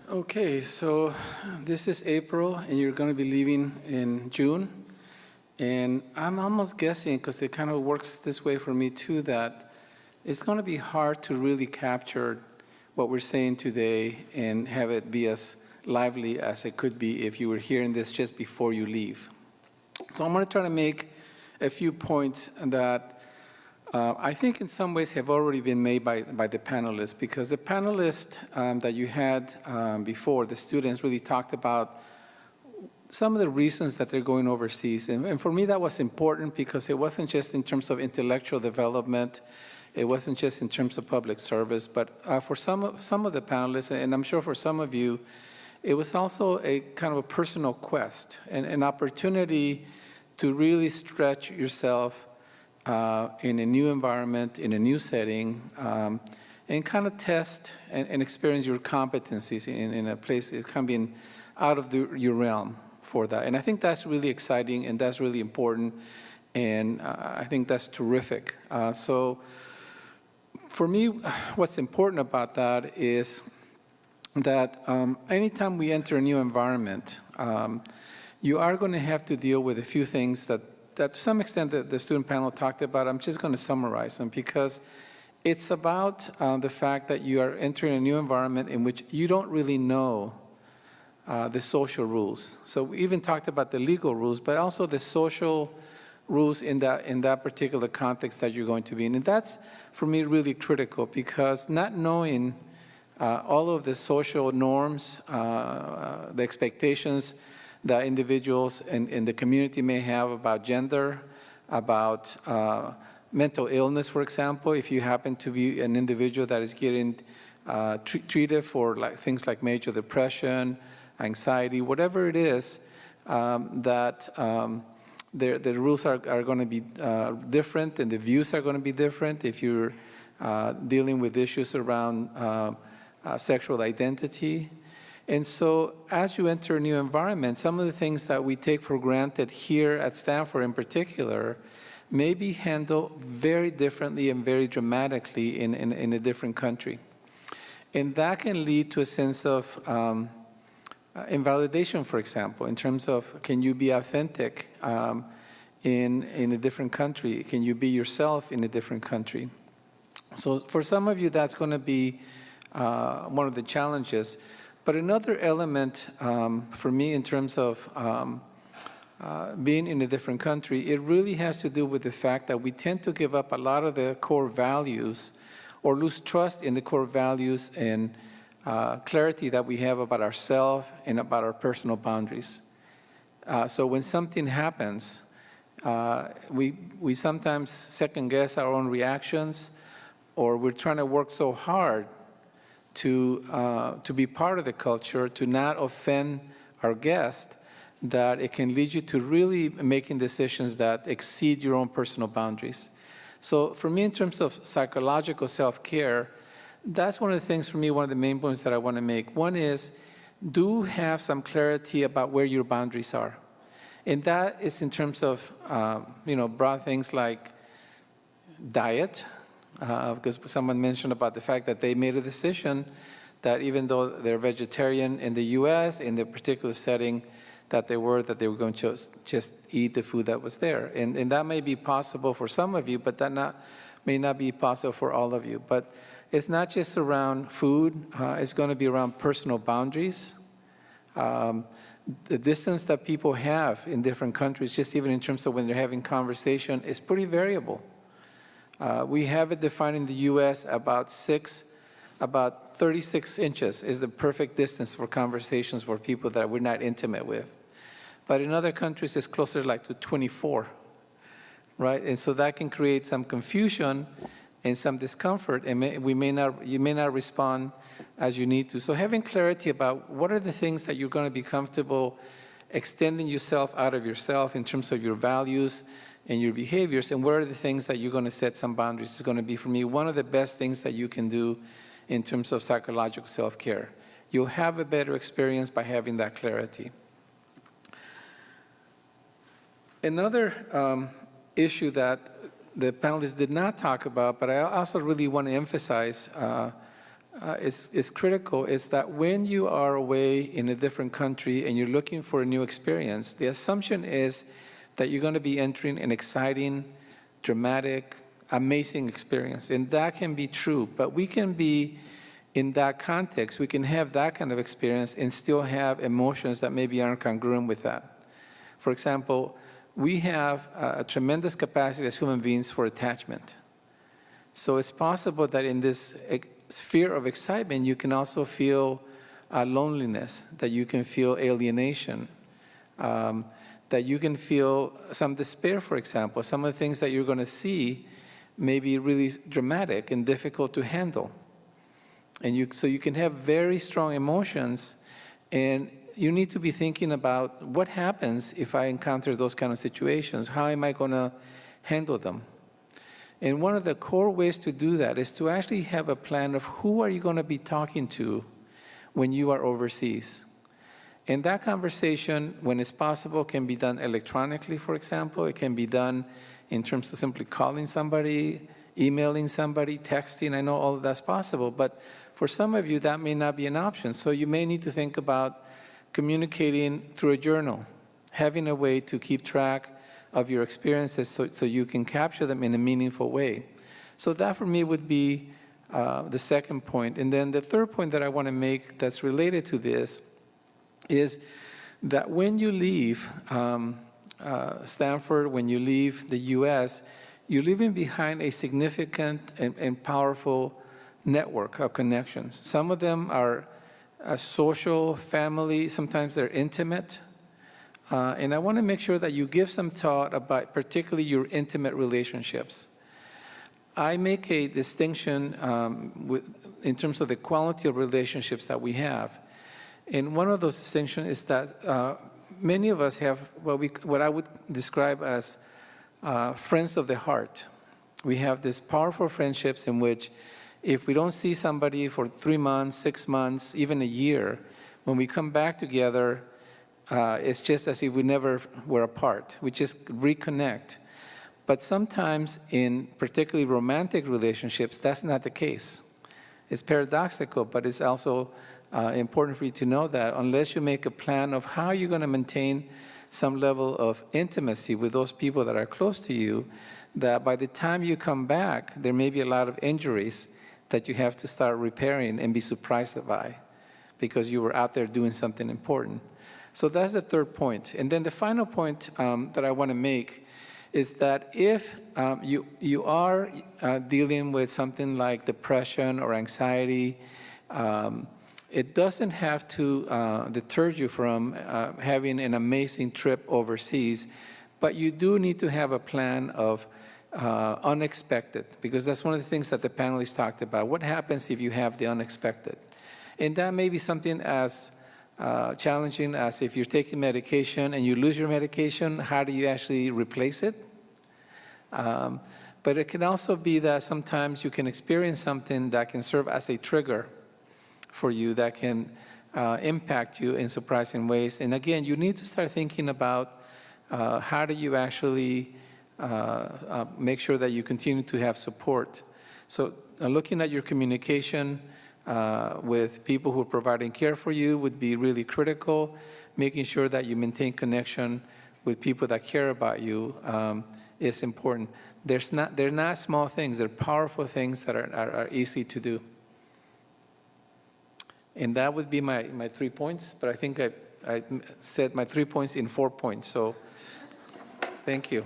Okay, so this is April, and you're going to be leaving in June. And I'm almost guessing, because it kind of works this way for me too, that it's going to be hard to really capture what we're saying today and have it be as lively as it could be if you were hearing this just before you leave. So I'm going to try to make a few points that I think in some ways have already been made by the panelists, because the panelists that you had before, the students, really talked about some of the reasons that they're going overseas. And for me, that was important because it wasn't just in terms of intellectual development, it wasn't just in terms of public service, but for some of the panelists, and I'm sure for some of you, it was also a kind of a personal quest, and an opportunity to really stretch yourself in a new environment, in a new setting, and kind of test and experience your competencies in a place that can be out of your realm for that. And I think that's really exciting, and that's really important, and I think that's terrific. So for me, what's important about that is that anytime we enter a new environment, you are going to have to deal with a few things that to some extent the student panel talked about. I'm just going to summarize them, because it's about the fact that you are entering a new environment in which you don't really know the social rules. So we even talked about the legal rules, but also the social rules in that particular context that you're going to be in. And that's, for me, really critical, because not knowing all of the social norms, the expectations that individuals in the community may have about gender, about mental illness, for example. If you happen to be an individual that is getting treated for things like major depression, anxiety, whatever it is, the rules are going to be different, and the views are going to be different. If you're dealing with issues around sexual identity. And so as you enter a new environment, some of the things that we take for granted here at Stanford in particular may be handled very differently and very dramatically in a different country. And that can lead to a sense of invalidation, for example, in terms of, can you be authentic in a different country? Can you be yourself in a different country? So for some of you, that's going to be one of the challenges. But another element for me in terms of being in a different country, it really has to do with the fact that we tend to give up a lot of the core values, or lose trust in the core values and clarity that we have about ourselves and about our personal boundaries. So when something happens, we sometimes second guess our own reactions, or we're trying to work so hard to be part of the culture, to not offend our guest, that it can lead you to really making decisions that exceed your own personal boundaries. So for me, in terms of psychological self-care, that's one of the things for me, one of the main points that I want to make. One is, do have some clarity about where your boundaries are. And that is in terms of, broad things like diet, because someone mentioned about the fact that they made a decision that even though they're vegetarian in the US, in the particular setting that they were going to just eat the food that was there. And that may be possible for some of you, but that may not be possible for all of you. But it's not just around food, it's going to be around personal boundaries. The distance that people have in different countries, just even in terms of when they're having conversation, is pretty variable. We have it defined in the US about 36 inches is the perfect distance for conversations for people that we're not intimate with. But in other countries, it's closer to 24, right? And so that can create some confusion and some discomfort, and you may not respond as you need to. So having clarity about what are the things that you're going to be comfortable extending yourself out of yourself in terms of your values and your behaviors, and what are the things that you're going to set some boundaries is going to be, for me, one of the best things that you can do in terms of psychological self-care. You'll have a better experience by having that clarity. Another issue that the panelists did not talk about, but I also really want to emphasize is critical is that when you are away in a different country and you're looking for a new experience, the assumption is that you're going to be entering an exciting, dramatic, amazing experience. And that can be true, but we can be in that context, we can have that kind of experience and still have emotions that maybe aren't congruent with that. For example, we have a tremendous capacity as human beings for attachment. So it's possible that in this sphere of excitement, you can also feel loneliness, that you can feel alienation, that you can feel some despair, for example. Some of the things that you're going to see may be really dramatic and difficult to handle. And so you can have very strong emotions, and you need to be thinking about what happens if I encounter those kind of situations. How am I going to handle them? And one of the core ways to do that is to actually have a plan of who are you going to be talking to when you are overseas. And that conversation, when it's possible, can be done electronically, for example. It can be done in terms of simply calling somebody, emailing somebody, texting. I know all of that's possible, but for some of you, that may not be an option. So you may need to think about communicating through a journal, having a way to keep track of your experiences so you can capture them in a meaningful way. So that for me would be the second point. And then the third point that I want to make that's related to this is that when you leave Stanford, when you leave the US, you're leaving behind a significant and powerful network of connections. Some of them are social, family, sometimes they're intimate. And I want to make sure that you give some thought about particularly your intimate relationships. I make a distinction in terms of the quality of relationships that we have. And one of those distinctions is that many of us have what I would describe as friends of the heart. We have these powerful friendships in which if we don't see somebody for 3 months, 6 months, even a year, when we come back together, it's just as if we never were apart. We just reconnect. But sometimes in particularly romantic relationships, that's not the case. It's paradoxical, but it's also important for you to know that unless you make a plan of how you're going to maintain some level of intimacy with those people that are close to you, that by the time you come back, there may be a lot of injuries that you have to start repairing and be surprised by because you were out there doing something important. So that's the third point. And then the final point that I want to make is that if you are dealing with something like depression or anxiety, it doesn't have to deter you from having an amazing trip overseas, but you do need to have a plan of unexpected, because that's one of the things that the panelists talked about. What happens if you have the unexpected? And that may be something as challenging as if you're taking medication and you lose your medication, how do you actually replace it? But it can also be that sometimes you can experience something that can serve as a trigger for you that can impact you in surprising ways. And again, you need to start thinking about how do you actually make sure that you continue to have support. So looking at your communication with people who are providing care for you would be really critical. Making sure that you maintain connection with people that care about you is important. They're not small things, they're powerful things that are easy to do. And that would be my 3 points, but I think I said my 3 points in 4 points, so thank you.